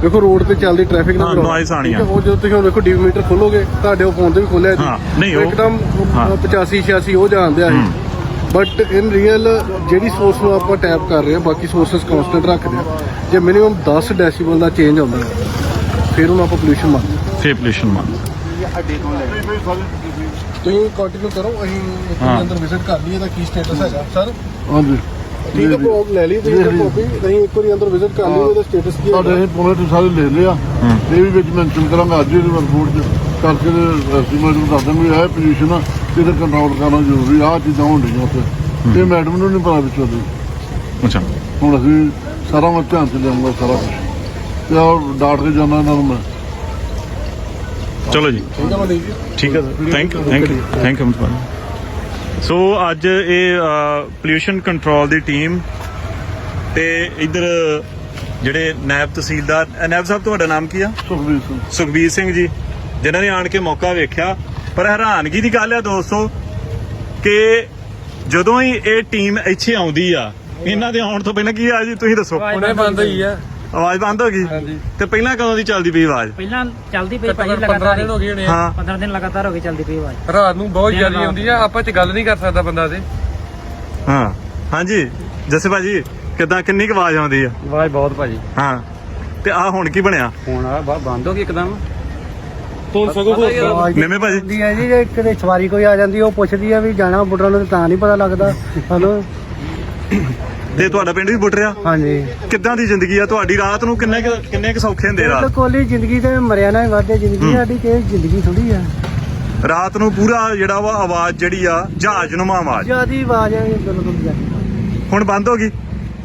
ਵੇਖੋ ਰੋਡ ਤੇ ਚੱਲਦੀ ਟ੍ਰੈਫਿਕ ਨਾਲ noise ਆਉਣੀ ਆ। ਉਹ ਜਦੋਂ ਤੁਸੀਂ ਹੁਣ ਵੇਖੋ ਡੀਵੀ ਮੀਟਰ ਖੋਲੋਗੇ, ਤੁਹਾਡੇ ਉਹ ਫੋਨ ਤੇ ਵੀ ਖੋਲਿਆ ਹਾਂ, ਨਹੀਂ ਉਹ ਇੱਕਦਮ 85-86 ਉਹ ਜਾਂਦੇ ਆ। ਬਟ ਇਨ ਰੀਅਲ ਜਿਹੜੀ ਸੋਰਸ ਨੂੰ ਆਪਾਂ ਟੈਪ ਕਰ ਰਹੇ ਹਾਂ, ਬਾਕੀ ਸੋਰਸਸ ਕਨਸਟੈਂਟ ਰੱਖਦੇ ਆ। ਜੇ ਮਿਨੀਮਮ 10 ਡੈਸੀਬਲ ਦਾ ਚੇਂਜ ਆਉਂਦਾ ਹੈ, ਫਿਰ ਉਹਨੂੰ ਆਪਾਂ ਪੋਲਿਊਸ਼ਨ ਮੰਨਦੇ ਹਾਂ। ਫੇਰ ਪੋਲਿਊਸ਼ਨ ਮੰਨਦੇ। ਤੁਸੀਂ ਕੰਟੀਨਿਊ ਕਰੋ, ਅਸੀਂ ਇੱਕ ਹਾਂ। ਅੰਦਰ ਵਿਜ਼ਿਟ ਕਰ ਲਈਏ, ਇਹਦਾ ਕੀ ਸਟੇਟਸ ਹੈਗਾ ਸਰ। ਹਾਂਜੀ ਠੀਕ ਹੈ, ਪ੍ਰੋਬ ਲੈ ਲਈ ਤੁਸੀਂ ਕਾਪੀ, ਅਸੀਂ ਇੱਕ ਵਾਰੀ ਅੰਦਰ ਵਿਜ਼ਿਟ ਕਰ ਲਈਏ, ਇਹਦਾ ਸਟੇਟਸ ਕੀ ਸਾਡੇ ਹੈ। ਇਹ ਪੁਣੇ ਸਾਰੇ ਲੈ ਲਿਆ। ਇਹ ਵੀ ਵਿੱਚ ਮੈਂਸ਼ਨ ਕਰਾਂਗਾ ਅੱਜ ਇਹਦੀ ਰਿਪੋਰਟ ਚ ਕਰਕੇ ਐਸਟੀਮੇਟ ਨੂੰ ਦੱਸ ਦਾਂਗੇ ਇਹ ਪੋਜੀਸ਼ਨ ਆ, ਇਹਦਾ ਕੰਟਰੋਲ ਕਰਨਾ ਜ਼ਰੂਰੀ। ਆਹ ਚੀਜ਼ਾਂ ਹੋਣ ਡਈਆਂ ਉੱਥੇ, ਇਹ ਮੈਡਮ ਨੂੰ ਨਹੀਂ ਪਤਾ ਵਿੱਚੋਂ ਦੀ। ਅੱਛਾ। ਹੁਣ ਅਸੀਂ ਸਾਰਾ ਮੈਂ ਧਿਆਨ ਚ ਲਿਆਉਂਗਾ ਸਾਰਾ ਕੁਝ, ਤੇ ਆਹ ਡਾਟ ਕੇ ਜਾਣਾ ਇਹਨਾਂ ਨੂੰ ਮੈਂ। ਚਲੋ ਜੀ, ਠੀਕ ਹੈ ਮਨੀਸ਼ ਜੀ। ਠੀਕ ਹੈ ਸਰ, ਥੈਂਕ ਯੂ। ਸੋ ਅੱਜ ਇਹ ਪੋਲਿਊਸ਼ਨ ਕੰਟਰੋਲ ਦੀ ਟੀਮ ਤੇ ਇੱਧਰ ਜਿਹੜੇ ਨਾਇਬ ਤਹਿਸੀਲਦਾਰ, ਨਾਇਬ ਸਾਹਿਬ ਤੁਹਾਡਾ ਨਾਮ ਕੀ ਆ? ਸੁਖਬੀਰ ਸਿੰਘ ਜੀ, ਜਿਨ੍ਹਾਂ ਨੇ ਆਣ ਕੇ ਮੌਕਾ ਵੇਖਿਆ। ਪਰ ਹੈਰਾਨਗੀ ਦੀ ਗੱਲ ਆ ਦੋਸਤੋ ਕਿ ਜਦੋਂ ਹੀ ਇਹ ਟੀਮ ਇੱਥੇ ਆਉਂਦੀ ਆ, ਇਹਨਾਂ ਦੇ ਆਉਣ ਤੋਂ ਪਹਿਲਾਂ ਕੀ ਆ ਜੀ ਤੁਸੀਂ ਦੱਸੋ? ਹੁਣੇ ਬੰਦ ਹੋਈ ਆ। ਆਵਾਜ਼ ਬੰਦ ਹੋ ਗਈ? ਤੇ ਪਹਿਲਾਂ ਕਦੋਂ ਦੀ ਚੱਲਦੀ ਪਈ ਆਵਾਜ਼? ਪਹਿਲਾਂ ਚੱਲਦੀ ਪਈ ਭਾਈ 15 ਲਗਾਤਾਰ ਦਿਨ ਹੋ ਗਏ ਹੋਣੇ। ਹਾਂ 15 ਦਿਨ ਲਗਾਤਾਰ ਹੋ ਗਏ ਚੱਲਦੀ ਪਈ ਆਵਾਜ਼। ਰਾਤ ਨੂੰ ਬਹੁਤ ਜ਼ਿਆਦਾ ਆਉਂਦੀ ਆ, ਆਪਾਂ ਚ ਗੱਲ ਨਹੀਂ ਕਰ ਸਕਦਾ ਬੰਦਾ ਤੇ। ਹਾਂ ਹਾਂਜੀ ਜੱਸੇ ਭਾਜੀ, ਕਿੱਦਾਂ ਕਿੰਨੀ ਕੁ ਆਵਾਜ਼ ਆਉਂਦੀ ਆ? ਆਵਾਜ਼ ਬਹੁਤ ਭਾਜੀ। ਹਾਂ, ਤੇ ਆ ਹੁਣ ਕੀ ਬਣਿਆ? ਹੁਣ ਆ ਬੰਦ ਹੋ ਗਈ ਇੱਕਦਮ। ਹੁਣ ਸਗੋਂ ਨਿੰਮੇ ਭਾਜੀ ਹੁੰਦੀ ਹੈ ਜੀ, ਜੇ ਕਿਤੇ ਸਵਾਰੀ ਕੋਈ ਆ ਜਾਂਦੀ ਉਹ ਪੁੱਛਦੀ ਆ ਵੀ ਜਾਣਾ ਬੁੱਟਰਾਂ ਨੂੰ, ਤਾਂ ਨਹੀਂ ਪਤਾ ਲੱਗਦਾ ਸਾਨੂੰ। ਤੇ ਤੁਹਾਡਾ ਪਿੰਡ ਵੀ ਬੁੱਟਰਿਆ? ਹਾਂਜੀ, ਕਿੱਦਾਂ ਦੀ ਜ਼ਿੰਦਗੀ ਆ ਤੁਹਾਡੀ? ਰਾਤ ਨੂੰ ਕਿੰਨੇ ਕੁ ਸੌਖੇ ਹੁੰਦੇ ਰਾਤ? ਕੋਲੀ ਜ਼ਿੰਦਗੀ ਤੇ ਮਰਿਆ ਨਾ ਵਾਦੇ ਜ਼ਿੰਦਗੀ ਸਾਡੀ, ਤੇ ਜ਼ਿੰਦਗੀ ਥੋੜੀ ਆ। ਰਾਤ ਨੂੰ ਪੂਰਾ ਜਿਹੜਾ ਵਾ ਆਵਾਜ਼ ਜਿਹੜੀ ਆ ਜਹਾਜ਼ ਨੂੰਮਾ ਆਵਾਜ਼। ਜਿਆਦੀ ਆਵਾਜ਼ ਹੈ ਬਿਲਕੁਲ ਜਿਆਦੀ। ਹੁਣ ਬੰਦ ਹੋ ਗਈ?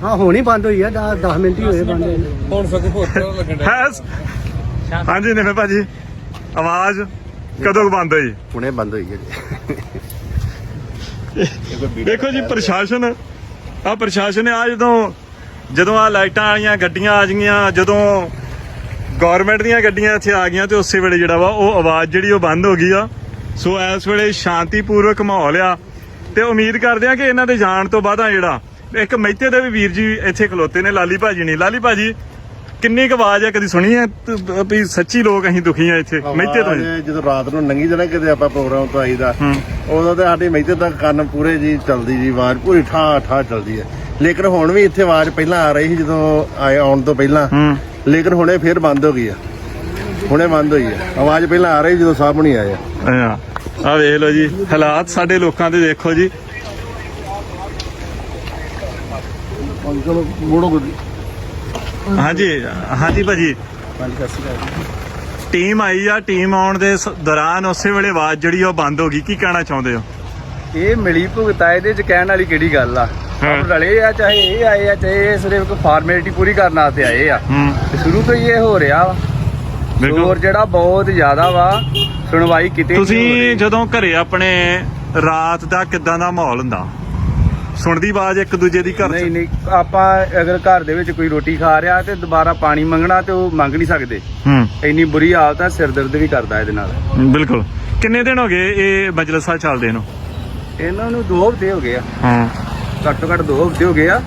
ਹਾਂ ਹੁਣ ਹੀ ਬੰਦ ਹੋਈ ਆ, 10 ਮਿੰਟ ਹੀ ਹੋਏ ਬੰਦ ਹੋਏ। ਹੁਣ ਸਗੋਂ ਹੋਰ ਲੱਗਣ ਡਿਆ। ਹਾਂਜੀ ਨਿੰਮੇ ਭਾਜੀ, ਆਵਾਜ਼ ਕਦੋਂ ਕੁ ਬੰਦ ਹੋਈ? ਹੁਣੇ ਬੰਦ ਹੋਈ ਹੈ ਜੀ। ਦੇਖੋ ਜੀ ਪ੍ਰਸ਼ਾਸਨ ਨੇ ਆ ਜਦੋਂ ਆ ਲਾਈਟਾਂ ਵਾਲੀਆਂ ਗੱਡੀਆਂ ਆ ਗਈਆਂ, ਜਦੋਂ ਗਵਰਨਮੈਂਟ ਦੀਆਂ ਗੱਡੀਆਂ ਇੱਥੇ ਆ ਗਈਆਂ, ਤੇ ਉਸੇ ਵੇਲੇ ਜਿਹੜਾ ਵਾ ਉਹ ਆਵਾਜ਼ ਜਿਹੜੀ ਉਹ ਬੰਦ ਹੋ ਗਈ ਆ। ਸੋ ਇਸ ਵੇਲੇ ਸ਼ਾਂਤੀਪੂਰਵਕ ਮਾਹੌਲ ਆ, ਤੇ ਉਮੀਦ ਕਰਦੇ ਆ ਕਿ ਇਹਨਾਂ ਦੇ ਜਾਣ ਤੋਂ ਬਾਅਦ ਆ ਜਿਹੜਾ ਇੱਕ ਮਹਿਤੇ ਦੇ ਵੀ ਵੀਰ ਜੀ ਇੱਥੇ ਖਲੋਤੇ ਨੇ, ਲਾਲੀ ਭਾਜੀ ਨੇ। ਲਾਲੀ ਭਾਜੀ, ਕਿੰਨੀ ਕੁ ਆਵਾਜ਼ ਹੈ, ਕਦੀ ਸੁਣੀ ਹੈ ਵੀ ਸੱਚੀ ਲੋਕ ਅਸੀਂ ਦੁਖੀ ਆ ਇੱਥੇ ਮਹਿਤੇ ਤੋਂ? ਜਦੋਂ ਰਾਤ ਨੂੰ ਲੰਘੀ ਜਾਣਾ ਕਿਤੇ ਆਪਾਂ ਪ੍ਰੋਗਰਾਮ ਤੋਂ ਆਈਦਾ ਉਦੋਂ ਤੇ ਸਾਡੇ ਮਹਿਤੇ ਤੱਕ ਕੰਨ ਪੂਰੇ ਜੀ ਚੱਲਦੀ ਜੀ, ਆਵਾਜ਼ ਪੂਰੀ ਠਾ ਠਾ ਚੱਲਦੀ ਹੈ। ਲੇਕਿਨ ਹੁਣ ਵੀ ਇੱਥੇ ਆਵਾਜ਼ ਪਹਿਲਾਂ ਆ ਰਹੀ ਸੀ ਜਦੋਂ ਆਉਣ ਤੋਂ ਪਹਿਲਾਂ, ਲੇਕਿਨ ਹੁਣੇ ਫੇਰ ਬੰਦ ਹੋ ਗਈ ਆ, ਹੁਣੇ ਬੰਦ ਹੋਈ ਹੈ। ਆਵਾਜ਼ ਪਹਿਲਾਂ ਆ ਰਹੀ ਜਦੋਂ ਸਾਹਿਬ ਨਹੀਂ ਆਏ ਆ ਵੇਖ ਲਓ ਜੀ ਹਾਲਾਤ ਸਾਡੇ ਲੋਕਾਂ ਦੇ, ਦੇਖੋ ਜੀ। ਚਲੋ ਮੋੜੋ ਗੁੱਡੀ। ਹਾਂਜੀ ਹਾਂਜੀ ਭਾਜੀ, ਟੀਮ ਆਈ ਆ, ਟੀਮ ਆਉਣ ਦੇ ਦੌਰਾਨ ਉਸੇ ਵੇਲੇ ਆਵਾਜ਼ ਜਿਹੜੀ ਉਹ ਬੰਦ ਹੋ ਗਈ, ਕੀ ਕਹਿਣਾ ਚਾਹੁੰਦੇ ਹੋ? ਇਹ ਮਿਲੀ ਭੁਗਤਾ, ਇਹਦੇ ਚ ਕਹਿਣ ਵਾਲੀ ਕਿਹੜੀ ਗੱਲ ਆ? ਹਾਂ। ਰਲੇ ਆ, ਚਾਹੇ ਇਹ ਆਏ ਆ, ਚਾਹੇ ਇਹ ਸਿਰਫ ਇੱਕ ਫਾਰਮੈਲਿਟੀ ਪੂਰੀ ਕਰਨ ਵਾਸਤੇ ਆਏ ਆ। ਤੇ ਸ਼ੁਰੂ ਤੋਂ ਹੀ ਇਹ ਹੋ ਰਿਹਾ ਵਾ, ਜ਼ੋਰ ਜਿਹੜਾ ਬਹੁਤ ਜ਼ਿਆਦਾ ਵਾ, ਸੁਣਵਾਈ ਕਿਤੇ ਨਹੀਂ ਹੋ ਤੁਸੀਂ ਰਹੀ। ਜਦੋਂ ਘਰੇ ਆਪਣੇ ਰਾਤ ਦਾ ਕਿੱਦਾਂ ਦਾ ਮਾਹੌਲ ਹੁੰਦਾ? ਸੁਣਦੀ ਆਵਾਜ਼ ਇੱਕ ਦੂਜੇ ਦੀ ਘਰ 'ਚ? ਨਹੀਂ ਆਪਾਂ ਅਗਰ ਘਰ ਦੇ ਵਿੱਚ ਕੋਈ ਰੋਟੀ ਖਾ ਰਿਹਾ ਤੇ ਦੁਬਾਰਾ ਪਾਣੀ ਮੰਗਣਾ ਤੇ ਉਹ ਮੰਗ ਨਹੀਂ ਸਕਦੇ, ਇੰਨੀ ਬੁਰੀ ਹਾਲਤ ਆ। ਸਿਰ ਦਰਦ ਵੀ ਕਰਦਾ ਇਹਦੇ ਨਾਲ। ਬਿਲਕੁਲ। ਕਿੰਨੇ ਦਿਨ ਹੋ ਗਏ ਇਹ ਮਜਲਿਸਾਂ ਚੱਲਦੇ ਨੂੰ? ਇਹਨਾਂ ਨੂੰ 2 ਹਫ਼ਤੇ ਹੋ ਗਏ ਆ, ਹਾਂ, ਘੱਟੋ ਘੱਟ 2 ਹਫ਼ਤੇ ਹੋ ਗਏ ਆ।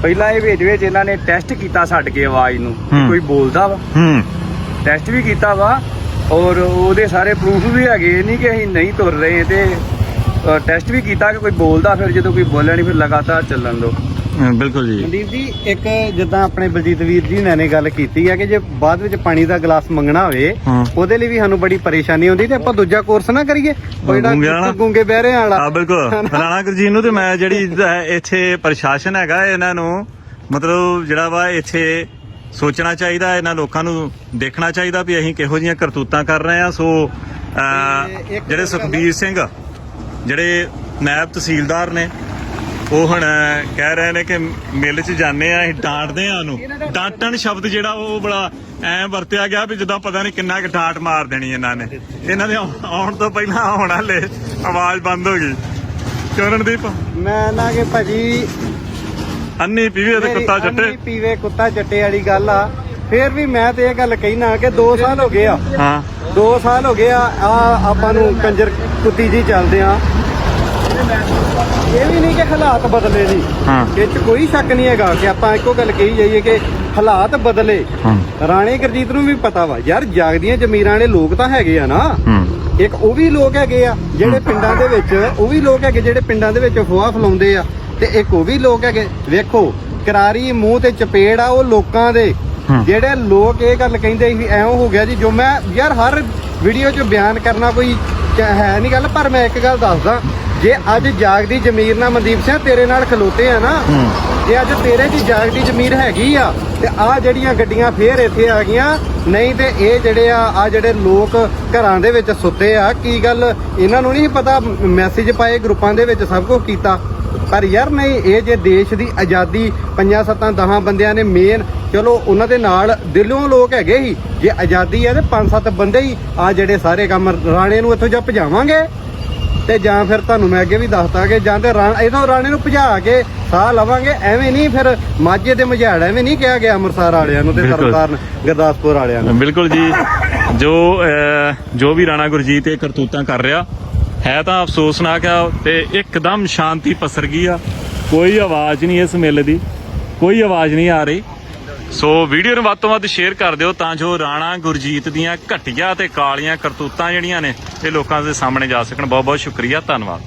ਪਹਿਲਾਂ ਇਹ ਵਿੱਚ ਇਹਨਾਂ ਨੇ ਟੈਸਟ ਕੀਤਾ ਛੱਡ ਕੇ ਆਵਾਜ਼ ਨੂੰ ਕਿ ਕੋਈ ਬੋਲਦਾ ਵਾ, ਟੈਸਟ ਵੀ ਕੀਤਾ ਵਾ ਔਰ ਉਹਦੇ ਸਾਰੇ ਪ੍ਰੂਫ ਵੀ ਹੈਗੇ, ਇਹ ਨਹੀਂ ਕਿ ਅਸੀਂ ਨਹੀਂ ਤੁਰ ਰਹੇ। ਤੇ ਟੈਸਟ ਵੀ ਕੀਤਾ ਕਿ ਕੋਈ ਬੋਲਦਾ, ਫਿਰ ਜਦੋਂ ਕੋਈ ਬੋਲਿਆ ਨਹੀਂ ਫਿਰ ਲਗਾਤਾਰ ਚੱਲਣ ਦੋ। ਬਿਲਕੁਲ ਜੀ। ਮਨਦੀਪ ਜੀ, ਇੱਕ ਜਿੱਦਾਂ ਆਪਣੇ ਬਲਜੀਤ ਵੀਰ ਜੀ ਨੇ ਗੱਲ ਕੀਤੀ ਹੈ ਕਿ ਜੇ ਬਾਅਦ ਵਿੱਚ ਪਾਣੀ ਦਾ ਗਲਾਸ ਮੰਗਣਾ ਹੋਵੇ ਉਹਦੇ ਲਈ ਵੀ ਸਾਨੂੰ ਬੜੀ ਪਰੇਸ਼ਾਨੀ ਆਉਂਦੀ, ਤੇ ਆਪਾਂ ਦੂਜਾ ਕੋਰਸ ਨਾ ਕਰੀਏ, ਗੂੰਗੇ ਬਹਿਰਿਆਂ ਵਾਲਾ। ਹਾਂ ਬਿਲਕੁਲ। ਰਾਣਾ ਗੁਰਜੀਤ ਨੂੰ ਤੇ ਮੈਂ ਜਿਹੜੀ ਇੱਥੇ ਪ੍ਰਸ਼ਾਸਨ ਹੈਗਾ ਇਹਨਾਂ ਨੂੰ ਮਤਲਬ ਜਿਹੜਾ ਵਾ ਇੱਥੇ ਸੋਚਣਾ ਚਾਹੀਦਾ, ਇਹਨਾਂ ਲੋਕਾਂ ਨੂੰ ਦੇਖਣਾ ਚਾਹੀਦਾ ਵੀ ਅਸੀਂ ਕਿਹੋ ਜਿਹੀਆਂ ਕਰਤੂਤਾਂ ਕਰ ਰਹੇ ਆ। ਸੋ ਜਿਹੜੇ ਸੁਖਬੀਰ ਸਿੰਘ ਜਿਹੜੇ ਨਾਇਬ ਤਹਿਸੀਲਦਾਰ ਨੇ ਉਹ ਹੁਣ ਕਹਿ ਰਹੇ ਨੇ ਕਿ ਮਿਲ 'ਚ ਜਾਂਦੇ ਆ, ਅਸੀਂ ਡਾਂਟਦੇ ਆ ਉਹਨੂੰ। ਡਾਂਟਣ ਸ਼ਬਦ ਜਿਹੜਾ ਉਹ ਬੜਾ ਐ ਵਰਤਿਆ ਗਿਆ ਵੀ ਜਿੱਦਾਂ ਪਤਾ ਨਹੀਂ ਕਿੰਨਾ ਕੁ ਡਾਂਟ ਮਾਰ ਦੇਣੀ ਇਹਨਾਂ ਨੇ। ਇਹਨਾਂ ਦੇ ਆਉਣ ਤੋਂ ਪਹਿਲਾਂ ਹੁਣ ਹਾਲੇ ਆਵਾਜ਼ ਬੰਦ ਹੋ ਗਈ। ਚਰਨਦੀਪ, ਮੈਂ ਨਾ ਕਿ ਭਾਜੀ ਅੰਨੀ ਪੀਵੇ ਤੇ ਕੁੱਤਾ ਚੱਟੇ, ਅੰਨੀ ਪੀਵੇ ਕੁੱਤਾ ਚੱਟੇ ਵਾਲੀ ਗੱਲ ਆ। ਫੇਰ ਵੀ ਮੈਂ ਤੇ ਇਹ ਗੱਲ ਕਹਿਣਾ ਕਿ 2 ਸਾਲ ਹੋ ਗਏ ਆ। ਹਾਂ 2 ਸਾਲ ਹੋ ਗਏ ਆ ਆਪਾਂ ਨੂੰ ਕੰਜਰ ਕੁੱਤੀ ਜੀ ਚੱਲਦੇ ਆ। ਇਹ ਵੀ ਨਹੀਂ ਕਿ ਹਾਲਾਤ ਬਦਲੇ ਨਹੀਂ, ਇਹ 'ਚ ਕੋਈ ਸ਼ੱਕ ਨਹੀਂ ਹੈਗਾ ਕਿ ਆਪਾਂ ਇੱਕੋ ਗੱਲ ਕਹੀ ਜਾਈਏ ਕਿ ਹਾਲਾਤ ਬਦਲੇ। ਰਾਣੇ ਗੁਰਜੀਤ ਨੂੰ ਵੀ ਪਤਾ ਵਾ ਯਾਰ, ਜਾਗਦੀਆਂ ਜ਼ਮੀਰਾਂ ਵਾਲੇ ਲੋਕ ਤਾਂ ਹੈਗੇ ਆ ਨਾ। ਇੱਕ ਉਹ ਵੀ ਲੋਕ ਹੈਗੇ ਆ ਜਿਹੜੇ ਪਿੰਡਾਂ ਦੇ ਵਿੱਚ, ਉਹ ਵੀ ਲੋਕ ਹੈਗੇ ਜਿਹੜੇ ਪਿੰਡਾਂ ਦੇ ਵਿੱਚ ਅਫਵਾਹ ਫੈਲਾਉਂਦੇ ਆ, ਤੇ ਇੱਕ ਉਹ ਵੀ ਲੋਕ ਹੈਗੇ। ਵੇਖੋ ਕਰਾਰੀ ਮੂੰਹ ਤੇ ਚਪੇੜ ਆ ਉਹ ਲੋਕਾਂ ਦੇ, ਜਿਹੜੇ ਲੋਕ ਇਹ ਗੱਲ ਕਹਿੰਦੇ ਸੀ ਐਂ ਹੋ ਗਿਆ ਜੀ। ਜੋ ਮੈਂ ਯਾਰ ਹਰ ਵੀਡੀਓ 'ਚ ਬਿਆਨ ਕਰਨਾ ਕੋਈ ਹੈ ਨਹੀਂ ਗੱਲ, ਪਰ ਮੈਂ ਇੱਕ ਗੱਲ ਦੱਸਦਾ, ਜੇ ਅੱਜ ਜਾਗਦੀ ਜ਼ਮੀਰ ਨਾਲ ਮਨਦੀਪ ਸਿੰਘ ਤੇਰੇ ਨਾਲ ਖਲੋਤੇ ਆ ਨਾ, ਜੇ ਅੱਜ ਤੇਰੇ 'ਚ ਜਾਗਦੀ ਜ਼ਮੀਰ ਹੈਗੀ ਆ ਤੇ ਆਹ ਜਿਹੜੀਆਂ ਗੱਡੀਆਂ ਫੇਰ ਇੱਥੇ ਆ ਗਈਆਂ, ਨਹੀਂ ਤੇ ਇਹ ਜਿਹੜੇ ਆ ਜਿਹੜੇ ਲੋਕ ਘਰਾਂ ਦੇ ਵਿੱਚ ਸੁੱਤੇ ਆ, ਕੀ ਗੱਲ ਇਹਨਾਂ ਨੂੰ ਨਹੀਂ ਪਤਾ? ਮੈਸੇਜ ਪਾਏ ਗਰੁੱਪਾਂ ਦੇ ਵਿੱਚ, ਸਭ ਕੁਝ ਕੀਤਾ, ਪਰ ਯਾਰ ਨਹੀਂ। ਇਹ ਜੇ ਦੇਸ਼ ਦੀ ਆਜ਼ਾਦੀ 5 7 10 ਬੰਦਿਆਂ ਨੇ ਮੇਨ, ਚਲੋ ਉਹਨਾਂ ਦੇ ਨਾਲ ਦਿਲੋਂ ਲੋਕ ਹੈਗੇ ਹੀ, ਜੇ ਆਜ਼ਾਦੀ ਹੈ ਤੇ 5 7 ਬੰਦੇ ਹੀ ਆ ਜਿਹੜੇ ਸਾਰੇ ਕੰਮ। ਰਾਣੇ ਨੂੰ ਇੱਥੋਂ ਜਾਂ ਭਜਾਵਾਂਗੇ ਤੇ ਜਾਂ ਫਿਰ ਤੁਹਾਨੂੰ ਮੈਂ ਅੱਗੇ ਵੀ ਦੱਸਤਾ ਕਿ ਜਾਂ ਤੇ ਇਥੋਂ ਰਾਣੇ ਨੂੰ ਭਜਾ ਕੇ ਸਾਹ ਲਵਾਂਗੇ। ਐਵੇਂ ਨਹੀਂ ਫਿਰ ਮਾਝੇ ਦੇ ਮਝਾੜ ਐਵੇਂ ਨਹੀਂ ਕਿਹਾ ਗਿਆ ਅੰਮ੍ਰਿਤਸਰ ਵਾਲਿਆਂ ਨੂੰ ਤੇ ਤਰਨਤਾਰਨ ਗੁਰਦਾਸਪੁਰ ਵਾਲਿਆਂ ਨੂੰ। ਬਿਲਕੁਲ ਜੀ। ਜੋ ਵੀ ਰਾਣਾ ਗੁਰਜੀਤ ਇਹ ਕਰਤੂਤਾਂ ਕਰ ਰਿਹਾ ਹੈ ਤਾਂ ਅਫਸੋਸਨਾਕ ਆ, ਤੇ ਇੱਕਦਮ ਸ਼ਾਂਤੀ ਪਸਰ ਗਈ ਆ। ਕੋਈ ਆਵਾਜ਼ ਨਹੀਂ ਇਸ ਮੇਲੇ ਦੀ, ਕੋਈ ਆਵਾਜ਼ ਨਹੀਂ ਆ ਰਹੀ। ਸੋ ਵੀਡੀਓ ਨੂੰ ਵੱਧ ਤੋਂ ਵੱਧ ਸ਼ੇਅਰ ਕਰ ਦਿਓ ਤਾਂ ਜੋ ਰਾਣਾ ਗੁਰਜੀਤ ਦੀਆਂ ਘਟੀਆਂ ਤੇ ਕਾਲੀਆਂ ਕਰਤੂਤਾਂ ਜਿਹੜੀਆਂ ਨੇ ਇਹ ਲੋਕਾਂ ਦੇ ਸਾਹਮਣੇ ਜਾ ਸਕਣ। ਬਹੁਤ ਬਹੁਤ ਸ਼ੁਕਰੀਆ, ਧੰਨਵਾਦ।